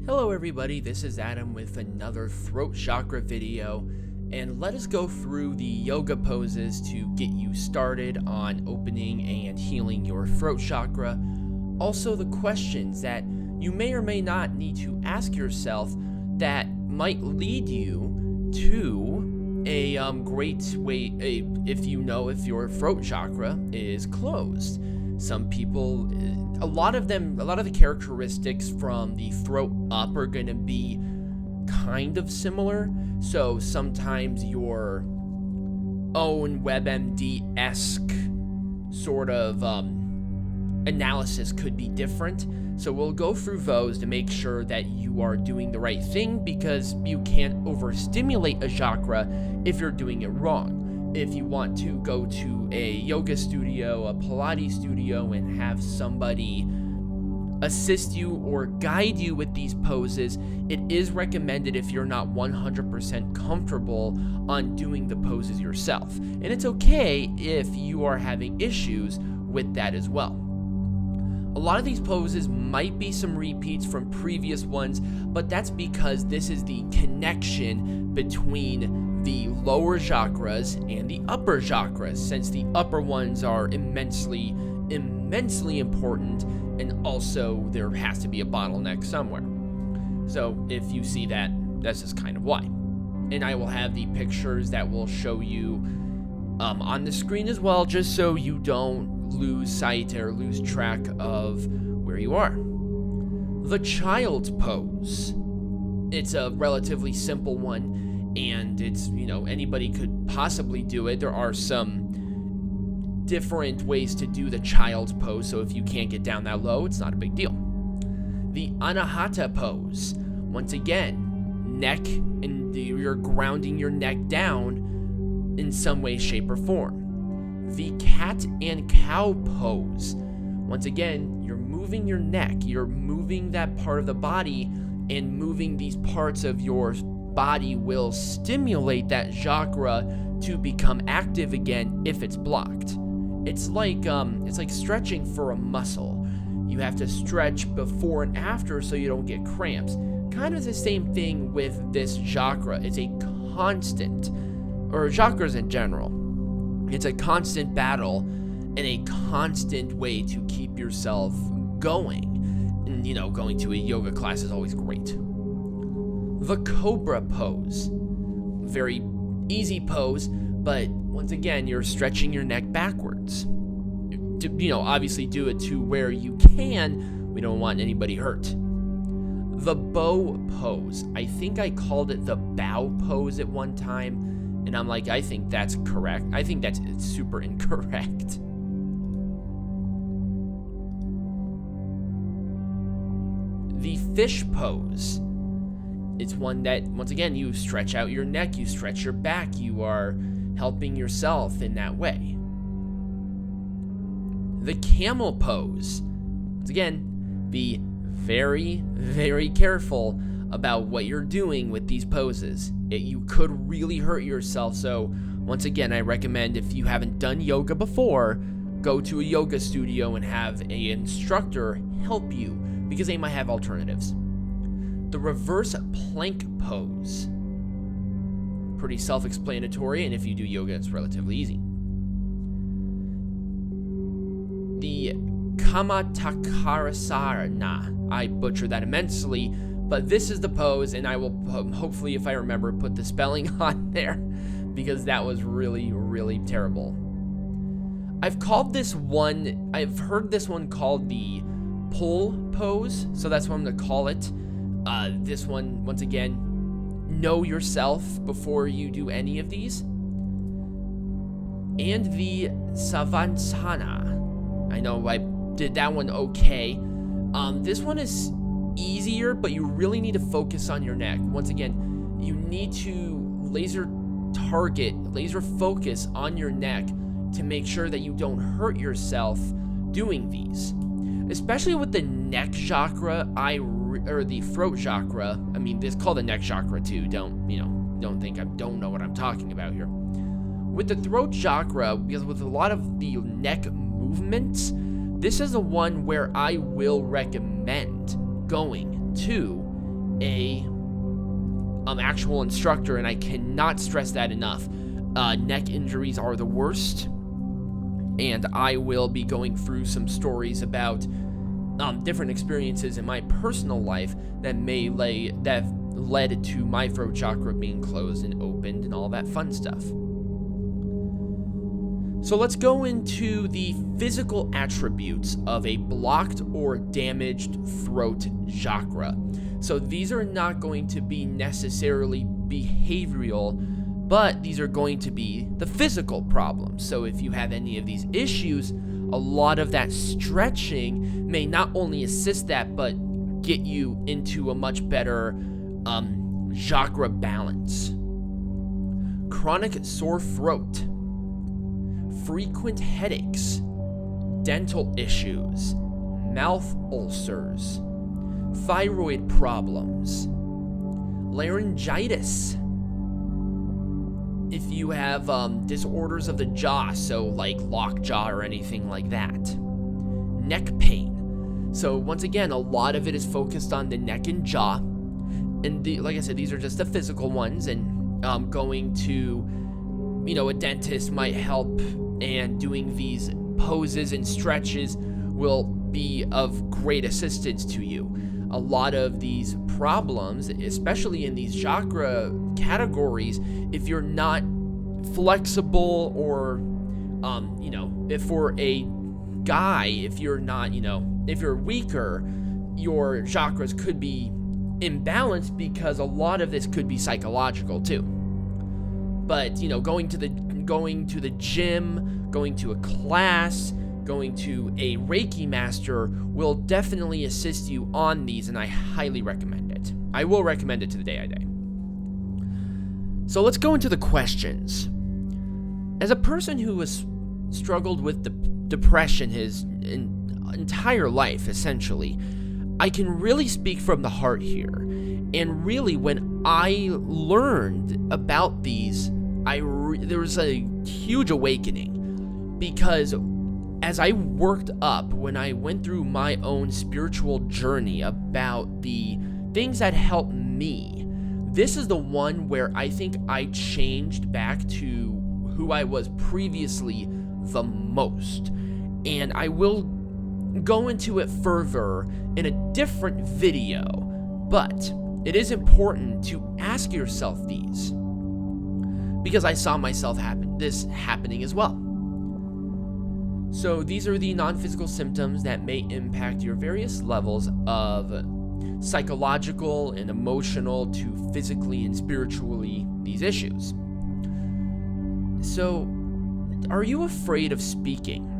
Hello everybody, this is Adam with another throat chakra video, and let us go through the yoga poses to get you started on opening and healing your throat chakra. Also the questions that you may or may not need to ask yourself that might lead you to a great way if you know if your throat chakra is closed. Some people, a lot of the characteristics from the throat up are going to be kind of similar. So sometimes your own WebMD-esque sort of analysis could be different. So we'll go through those to make sure that you are doing the right thing, because you can't overstimulate a chakra if you're doing it wrong. If you want to go to a yoga studio, a Pilates studio, and have somebody assist you or guide you with these poses, it is recommended if you're not 100% comfortable on doing the poses yourself. And it's okay if you are having issues with that as well. A lot of these poses might be some repeats from previous ones, but that's because this is the connection between the lower chakras and the upper chakras, since the upper ones are immensely important, and also there has to be a bottleneck somewhere. So if you see that, that's just kind of why. And I will have the pictures that will show you on the screen as well, just so you don't lose sight or lose track of where you are. The child's pose. It's a relatively simple one, and it's, anybody could possibly do it. There are some different ways to do the child's pose, so if you can't get down that low, it's not a big deal. The Anahata pose. Once again, neck, and you're grounding your neck down in some way, shape, or form. The cat and cow pose. Once again, you're moving your neck, you're moving that part of the body, and moving these parts of your body will stimulate that chakra to become active again if it's blocked. It's like stretching for a muscle. You have to stretch before and after so you don't get cramps. Kind of the same thing with this chakra. It's a constant, or chakras in general. It's a constant battle and a constant way to keep yourself going. And, going to a yoga class is always great. The cobra pose. Very easy pose, but once again, you're stretching your neck backwards. Obviously do it to where you can. We don't want anybody hurt. The bow pose. I think I called it the bow pose at one time. And I'm like, I think that's correct. I think that's super incorrect. The fish pose. It's one that, once again, you stretch out your neck, you stretch your back, you are helping yourself in that way. The camel pose. Once again, be very, very careful about what you're doing with these poses. You could really hurt yourself. So once again, I recommend, if you haven't done yoga before, go to a yoga studio and have an instructor help you, because they might have alternatives. The reverse plank pose. Pretty self-explanatory, and if you do yoga, it's relatively easy. The Kamatakarasana. I butchered that immensely, but this is the pose, and I will hopefully, if I remember, put the spelling on there, because that was really, really terrible. I've heard this one called the pull pose, so that's what I'm going to call it. This one, once again, know yourself before you do any of these. And the Savasana. I know I did that one okay. This one is easier, but you really need to focus on your neck. Once again, you need to laser focus on your neck to make sure that you don't hurt yourself doing these. Especially with the neck chakra, or the throat chakra. I mean, it's called the neck chakra too. Don't think I don't know what I'm talking about here. With the throat chakra, because with a lot of the neck movements, this is the one where I will recommend going to a actual instructor, and I cannot stress that enough. Neck injuries are the worst, and I will be going through some stories about different experiences in my personal life that led to my throat chakra being closed and opened and all that fun stuff. So let's go into the physical attributes of a blocked or damaged throat chakra. So these are not going to be necessarily behavioral, but these are going to be the physical problems. So if you have any of these issues, a lot of that stretching may not only assist that, but get you into a much better chakra balance. Chronic sore throat, frequent headaches, dental issues, mouth ulcers, thyroid problems, laryngitis. If you have disorders of the jaw, so like lockjaw or anything like that. Neck pain. So once again, a lot of it is focused on the neck and jaw. And like I said, these are just the physical ones, and going to, a dentist might help, and doing these poses and stretches will be of great assistance to you. A lot of these problems, especially in these chakra categories, if you're not flexible, or if for a guy, if you're not, if you're weaker, your chakras could be imbalanced, because a lot of this could be psychological too. But going to the gym, going to a class, going to a Reiki master will definitely assist you on these, and I highly recommend it. I will recommend it to the day I die. So let's go into the questions. As a person who has struggled with depression his entire life, essentially, I can really speak from the heart here. And really, when I learned about these, there was a huge awakening, because as I worked up, when I went through my own spiritual journey about the things that helped me, this is the one where I think I changed back to who I was previously the most. And I will go into it further in a different video, but it is important to ask yourself these, because I saw myself happening as well. So these are the non-physical symptoms that may impact your various levels of psychological and emotional to physically and spiritually these issues. So, are you afraid of speaking?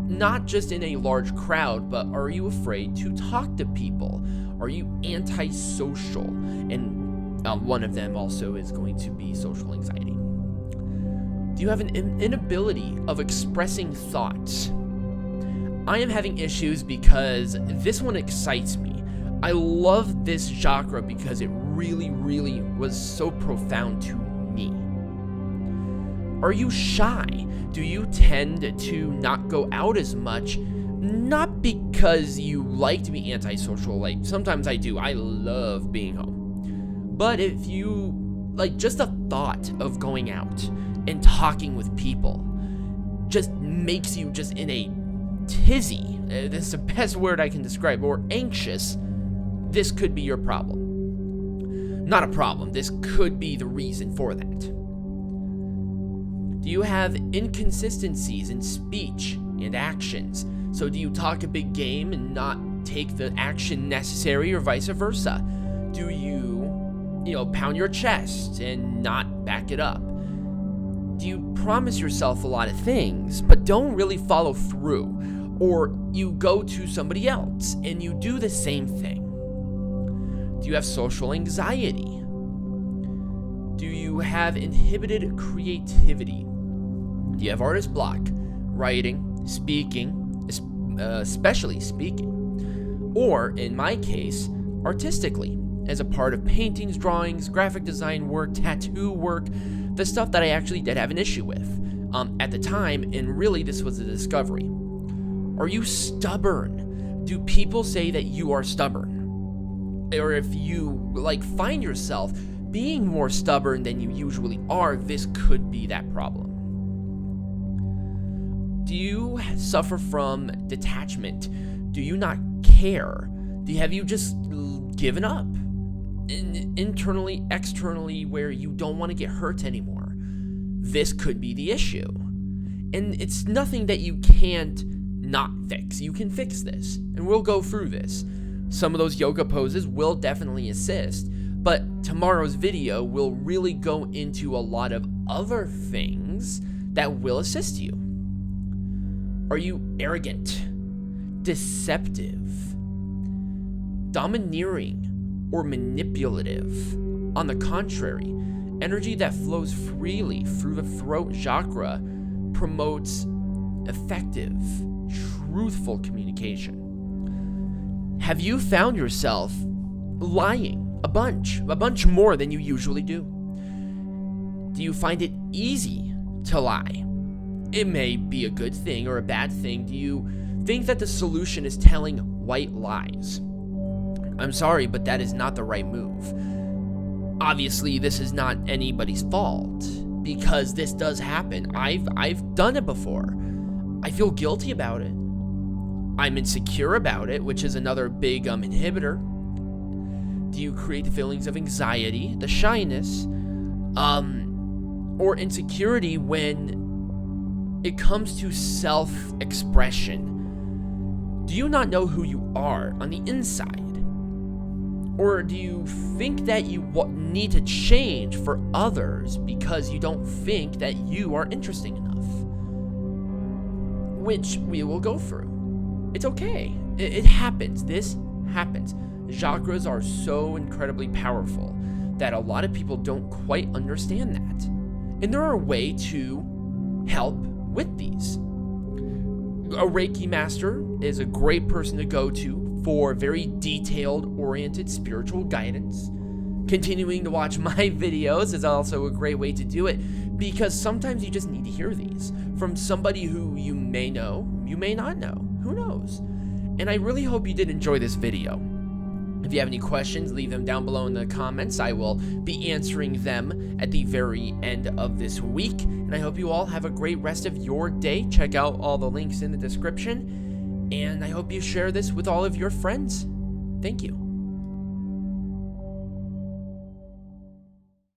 Not just in a large crowd, but are you afraid to talk to people? Are you antisocial? And one of them also is going to be social anxiety. Do you have an inability of expressing thoughts? I am having issues because this one excites me. I love this chakra because it really, really was so profound to me. Are you shy? Do you tend to not go out as much? Not because you like to be antisocial, like sometimes I do. I love being home. But if you, just the thought of going out and talking with people just makes you just in a tizzy. This is the best word I can describe. Or anxious. This could be your problem. Not a problem. This could be the reason for that. Do you have inconsistencies in speech and actions? So do you talk a big game and not take the action necessary, or vice versa? Do you, pound your chest and not back it up? Do you promise yourself a lot of things, but don't really follow through? Or you go to somebody else and you do the same thing? Do you have social anxiety? Do you have inhibited creativity? Do you have artist block? Writing, speaking, especially speaking. Or, in my case, artistically, as a part of paintings, drawings, graphic design work, tattoo work, the stuff that I actually did have an issue with at the time, and really this was a discovery. Are you stubborn? Do people say that you are stubborn? or if you find yourself being more stubborn than you usually are, this could be that problem. Do you suffer from detachment? Do you not care? Have you just given up? Internally, externally, where you don't want to get hurt anymore? This could be the issue. And it's nothing that you can't not fix. You can fix this, and we'll go through this. Some of those yoga poses will definitely assist, but tomorrow's video will really go into a lot of other things that will assist you. Are you arrogant, deceptive, domineering, or manipulative? On the contrary, energy that flows freely through the throat chakra promotes effective, truthful communication. Have you found yourself lying a bunch more than you usually do? Do you find it easy to lie? It may be a good thing or a bad thing. Do you think that the solution is telling white lies? I'm sorry, but that is not the right move. Obviously, this is not anybody's fault, because this does happen. I've done it before. I feel guilty about it. I'm insecure about it, which is another big inhibitor. Do you create the feelings of anxiety, the shyness, or insecurity when it comes to self-expression? Do you not know who you are on the inside? Or do you think that you need to change for others because you don't think that you are interesting enough? Which we will go through. It's okay. It happens. This happens. Chakras are so incredibly powerful that a lot of people don't quite understand that. And there are a way to help with these. A Reiki master is a great person to go to for very detailed, oriented spiritual guidance. Continuing to watch my videos is also a great way to do it, because sometimes you just need to hear these from somebody who you may know, you may not know, who knows. And I really hope you did enjoy this video. If you have any questions, leave them down below in the comments. I will be answering them at the very end of this week. And I hope you all have a great rest of your day. Check out all the links in the description. And I hope you share this with all of your friends. Thank you.